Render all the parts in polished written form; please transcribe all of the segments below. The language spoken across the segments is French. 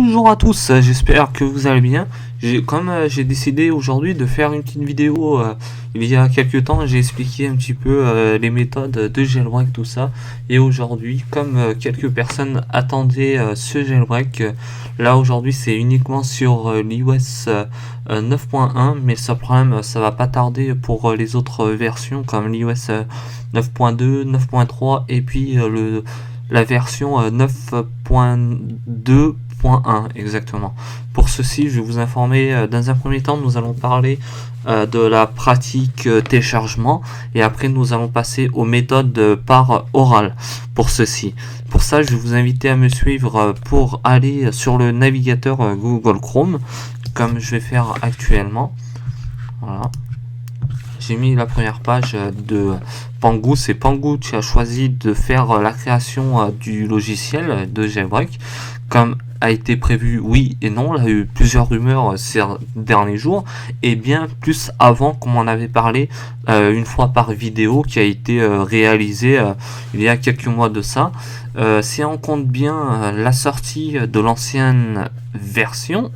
Bonjour à tous, j'espère que vous allez bien. J'ai décidé aujourd'hui de faire une petite vidéo, il y a quelques temps, j'ai expliqué un petit peu les méthodes de jailbreak, tout ça. Et aujourd'hui, comme quelques personnes attendaient ce jailbreak, là aujourd'hui c'est uniquement sur l'iOS 9.1, mais ce problème ça va pas tarder pour les autres versions comme l'iOS 9.2, 9.3 et puis la version 9.2.1 exactement. Pour ceci, je vais vous informer. Dans un premier temps, nous allons parler de la pratique téléchargement et après nous allons passer aux méthodes par oral pour ceci. Pour ça, je vais vous inviter à me suivre pour aller sur le navigateur Google Chrome comme je vais faire actuellement. Voilà. J'ai mis la première page de Pangu. C'est Pangu qui a choisi de faire la création du logiciel de jailbreak comme a été prévu, oui et non. Il y a eu plusieurs rumeurs ces derniers jours et bien plus avant, comme on avait parlé une fois par vidéo qui a été réalisée il y a quelques mois de ça. Si on compte bien la sortie de l'ancienne version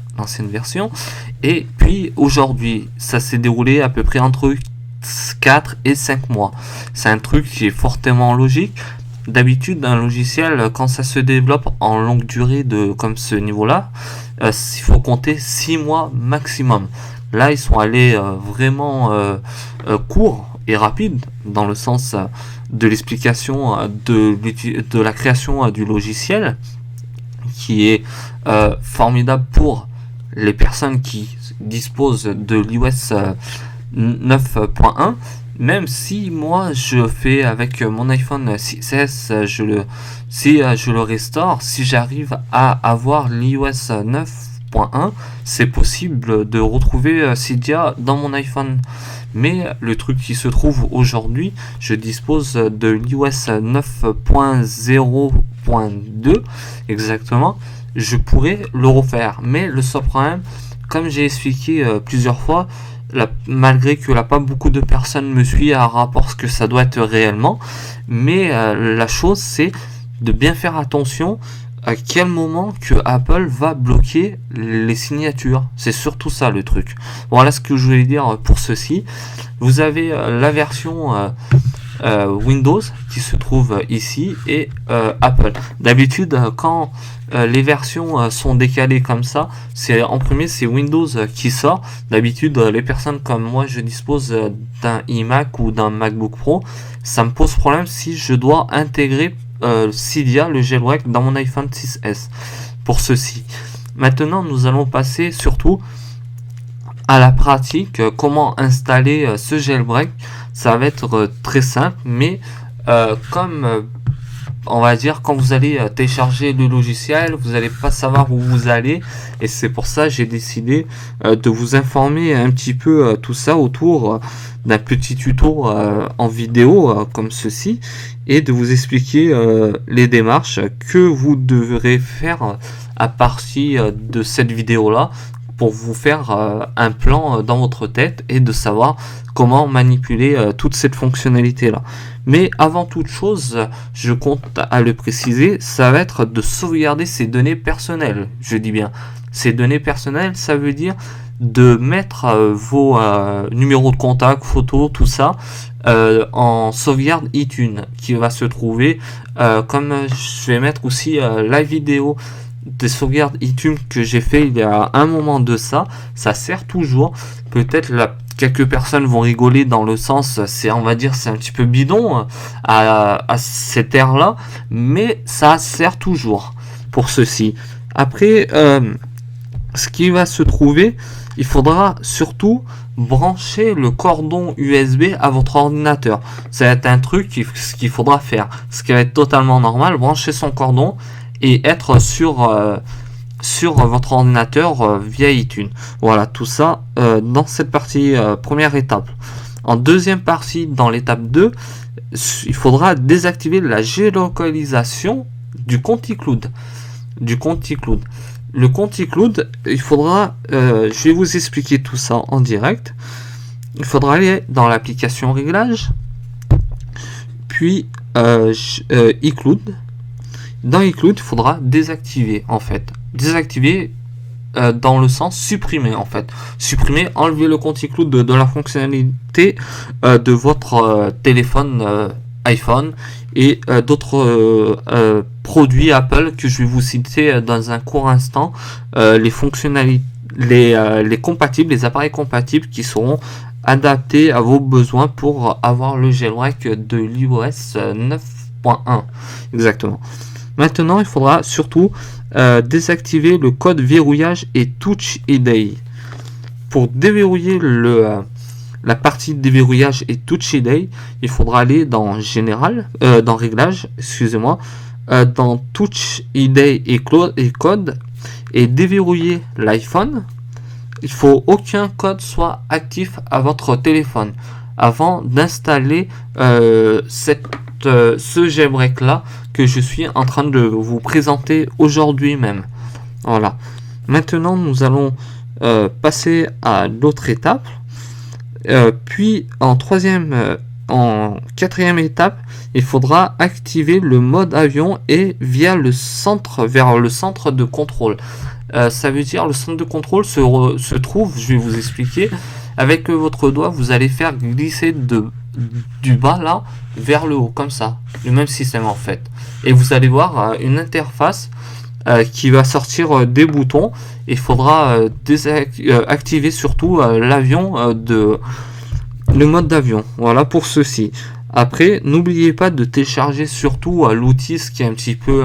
et puis aujourd'hui ça s'est déroulé à peu près entre 4 et 5 mois. C'est un truc qui est fortement logique. D'habitude, un logiciel, quand ça se développe en longue durée comme ce niveau-là, il faut compter 6 mois maximum. Là, ils sont allés vraiment court et rapide dans le sens de l'explication de la création du logiciel, qui est formidable pour les personnes qui disposent de l'iOS 9.1. Même si moi je fais avec mon iPhone 6S, si je le restaure, si j'arrive à avoir l'iOS 9.1, c'est possible de retrouver Cydia dans mon iPhone. Mais le truc qui se trouve aujourd'hui, je dispose de l'iOS 9.0.2 exactement. Je pourrais le refaire, mais le seul problème, comme j'ai expliqué plusieurs fois, malgré que là pas beaucoup de personnes me suivent à rapport à ce que ça doit être réellement, mais la chose c'est de bien faire attention à quel moment que Apple va bloquer les signatures. C'est surtout ça le truc. Voilà ce que je voulais dire pour ceci. Vous avez la version Windows qui se trouve ici et Apple. D'habitude quand les versions sont décalées comme ça, en premier c'est Windows qui sort. D'habitude les personnes comme moi, je dispose d'un iMac ou d'un MacBook Pro, ça me pose problème si je dois intégrer Cydia, le jailbreak, dans mon iPhone 6S. Pour ceci, maintenant nous allons passer surtout à la pratique, comment installer ce jailbreak. Ça va être très simple, mais comme on va dire, quand vous allez télécharger le logiciel, vous n'allez pas savoir où vous allez, et c'est pour ça que j'ai décidé de vous informer un petit peu tout ça autour d'un petit tuto en vidéo comme ceci, et de vous expliquer les démarches que vous devrez faire à partir de cette vidéo là pour vous faire un plan dans votre tête et de savoir comment manipuler toute cette fonctionnalité là. Mais avant toute chose, je compte à le préciser, ça va être de sauvegarder ces données personnelles. Je dis bien, ces données personnelles, ça veut dire de mettre vos numéros de contact, photos, tout ça en sauvegarde iTunes qui va se trouver comme je vais mettre aussi la vidéo des sauvegardes iTunes que j'ai fait il y a un moment de ça. Ça sert toujours. Peut-être quelques personnes vont rigoler dans le sens, on va dire c'est un petit peu bidon à cette ère là, mais ça sert toujours pour ceci. Après ce qui va se trouver, il faudra surtout brancher le cordon USB à votre ordinateur. Ça va être un truc qu'il faudra faire, ce qui va être totalement normal, brancher son cordon et être sur votre ordinateur via iTunes. Voilà, tout ça dans cette partie première étape. En deuxième partie, dans l'étape 2, il faudra désactiver la géolocalisation du compte iCloud. Le compte iCloud, il faudra, je vais vous expliquer tout ça en direct. Il faudra aller dans l'application Réglages, puis iCloud. Dans iCloud, il faudra désactiver en fait désactiver dans le sens supprimer en fait. Supprimer, enlever le compte iCloud de la fonctionnalité de votre téléphone iPhone et d'autres produits Apple que je vais vous citer dans un court instant, les fonctionnalités, les compatibles, les appareils compatibles qui seront adaptés à vos besoins pour avoir le jailbreak de l'iOS 9.1 exactement. Maintenant, il faudra surtout désactiver le code verrouillage et Touch ID. Pour déverrouiller la partie déverrouillage et Touch ID, il faudra aller dans Général, dans Réglages, excusez-moi, dans Touch ID et code et déverrouiller l'iPhone. Il faut aucun code soit actif à votre téléphone avant d'installer ce jailbreak là que je suis en train de vous présenter aujourd'hui même. Voilà. Maintenant, nous allons passer à l'autre étape. Puis en quatrième étape, il faudra activer le mode avion et vers le centre de contrôle. Ça veut dire le centre de contrôle se trouve, je vais vous expliquer, avec votre doigt, vous allez faire glisser du bas là vers le haut, comme ça, le même système en fait. Et vous allez voir une interface qui va sortir des boutons. Il faudra activer surtout l'avion le mode d'avion. Voilà pour ceci. Après, n'oubliez pas de télécharger surtout l'outil, ce qui est un petit peu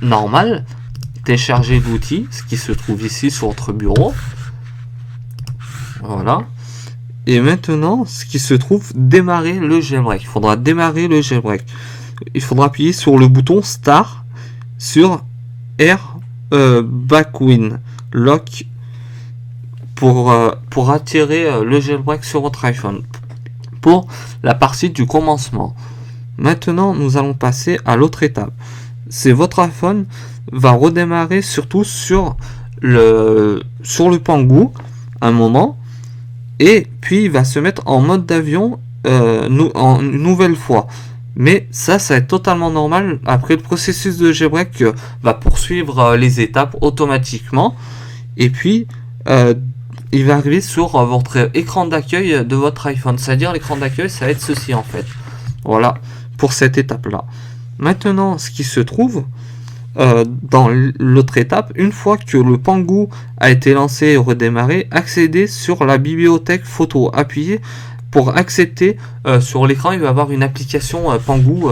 normal. Télécharger l'outil, ce qui se trouve ici sur votre bureau. Voilà. Et maintenant, ce qui se trouve, démarrer le jailbreak. Il faudra démarrer le jailbreak. Il faudra appuyer sur le bouton Start sur R Backwin Lock pour attirer le jailbreak sur votre iPhone. Pour la partie du commencement. Maintenant, nous allons passer à l'autre étape. C'est votre iPhone va redémarrer surtout sur le Pangu un moment. Et puis il va se mettre en mode d'avion en une nouvelle fois. Mais ça va être totalement normal. Après, le processus de jailbreak va poursuivre les étapes automatiquement. Et puis, il va arriver sur votre écran d'accueil de votre iPhone. C'est-à-dire l'écran d'accueil, ça va être ceci en fait. Voilà, pour cette étape-là. Maintenant, ce qui se trouve dans l'autre étape, une fois que le Pangu a été lancé et redémarré, accédez sur la bibliothèque photo. Appuyez pour accepter. Sur l'écran, il va y avoir une application Pangu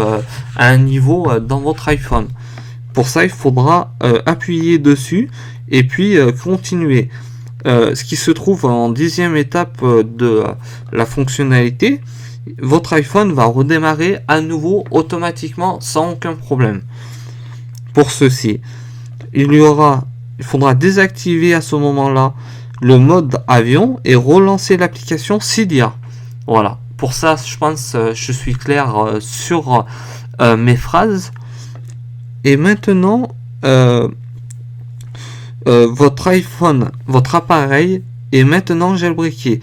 à un niveau dans votre iPhone. Pour ça, il faudra appuyer dessus et puis continuer. Ce qui se trouve en 10e étape de la fonctionnalité, votre iPhone va redémarrer à nouveau automatiquement sans aucun problème. Pour ceci, il faudra désactiver à ce moment-là le mode avion et relancer l'application Cydia. Voilà. Pour ça, je pense je suis clair sur mes phrases. Et maintenant, votre iPhone, votre appareil est maintenant jailbreaké.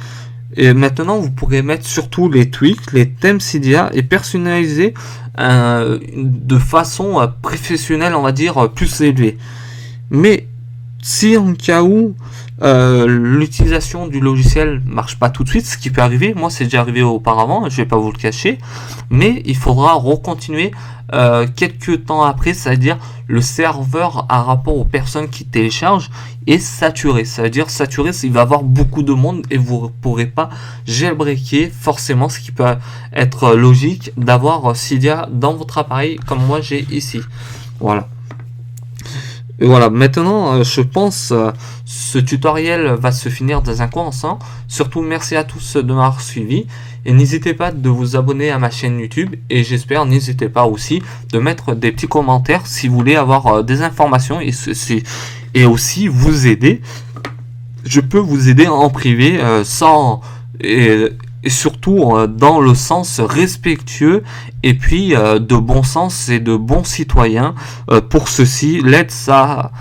Et maintenant, vous pourrez mettre surtout les tweaks, les thèmes Cydia et personnaliser de façon professionnelle, on va dire, plus élevée. Mais si en cas où l'utilisation du logiciel marche pas tout de suite, ce qui peut arriver, moi c'est déjà arrivé auparavant, je vais pas vous le cacher, mais il faudra recontinuer quelques temps après, c'est-à-dire le serveur à rapport aux personnes qui téléchargent est saturé. Ça veut dire saturé, il va y avoir beaucoup de monde et vous ne pourrez pas jailbreaker forcément, ce qui peut être logique d'avoir Cydia dans votre appareil comme moi j'ai ici. Voilà. Et voilà, maintenant je pense ce tutoriel va se finir dans un coin ensemble. Surtout merci à tous de m'avoir suivi et n'hésitez pas de vous abonner à ma chaîne YouTube et j'espère n'hésitez pas aussi de mettre des petits commentaires si vous voulez avoir des informations et aussi vous aider. Je peux vous aider en privé sans et surtout dans le sens respectueux et puis de bon sens et de bons citoyens. Pour ceci, l'aide, ça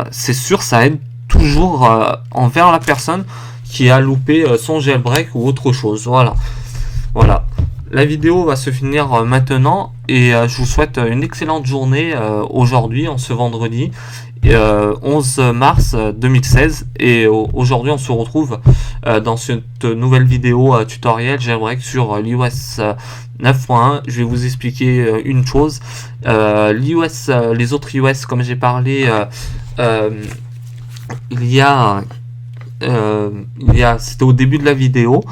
c'est sûr, ça aide toujours envers la personne qui a loupé son jailbreak ou autre chose. Voilà. La vidéo va se finir maintenant et je vous souhaite une excellente journée aujourd'hui, en ce vendredi 11 mars 2016. Et aujourd'hui on se retrouve dans cette nouvelle vidéo tutoriel jailbreak sur l'iOS 9.1. Je vais vous expliquer une chose. Les autres iOS, comme j'ai parlé, c'était au début de la vidéo.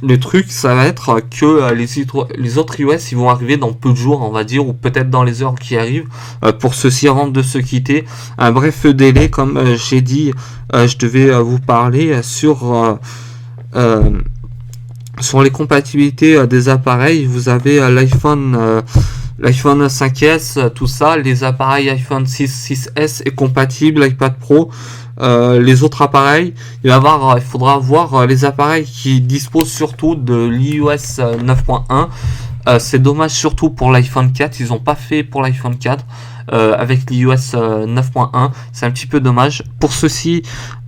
Le truc, ça va être que les autres iOS, ils vont arriver dans peu de jours, on va dire, ou peut-être dans les heures qui arrivent, pour ceci avant de se quitter. Un bref délai, comme j'ai dit, je devais vous parler sur les compatibilités des appareils. Vous avez l'iPhone 5S, tout ça, les appareils iPhone 6, 6S est compatible, l'iPad Pro. Les autres appareils, il faudra voir les appareils qui disposent surtout de l'iOS 9.1. C'est dommage surtout pour l'iPhone 4, ils n'ont pas fait pour l'iPhone 4 avec l'iOS 9.1, c'est un petit peu dommage. Pour ceci,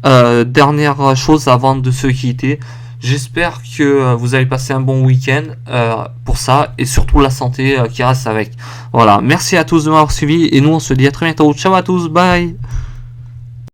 dernière chose avant de se quitter, j'espère que vous allez passer un bon week-end pour ça, et surtout la santé qui reste avec. Voilà, merci à tous de m'avoir suivi, et nous on se dit à très bientôt. Ciao à tous, bye.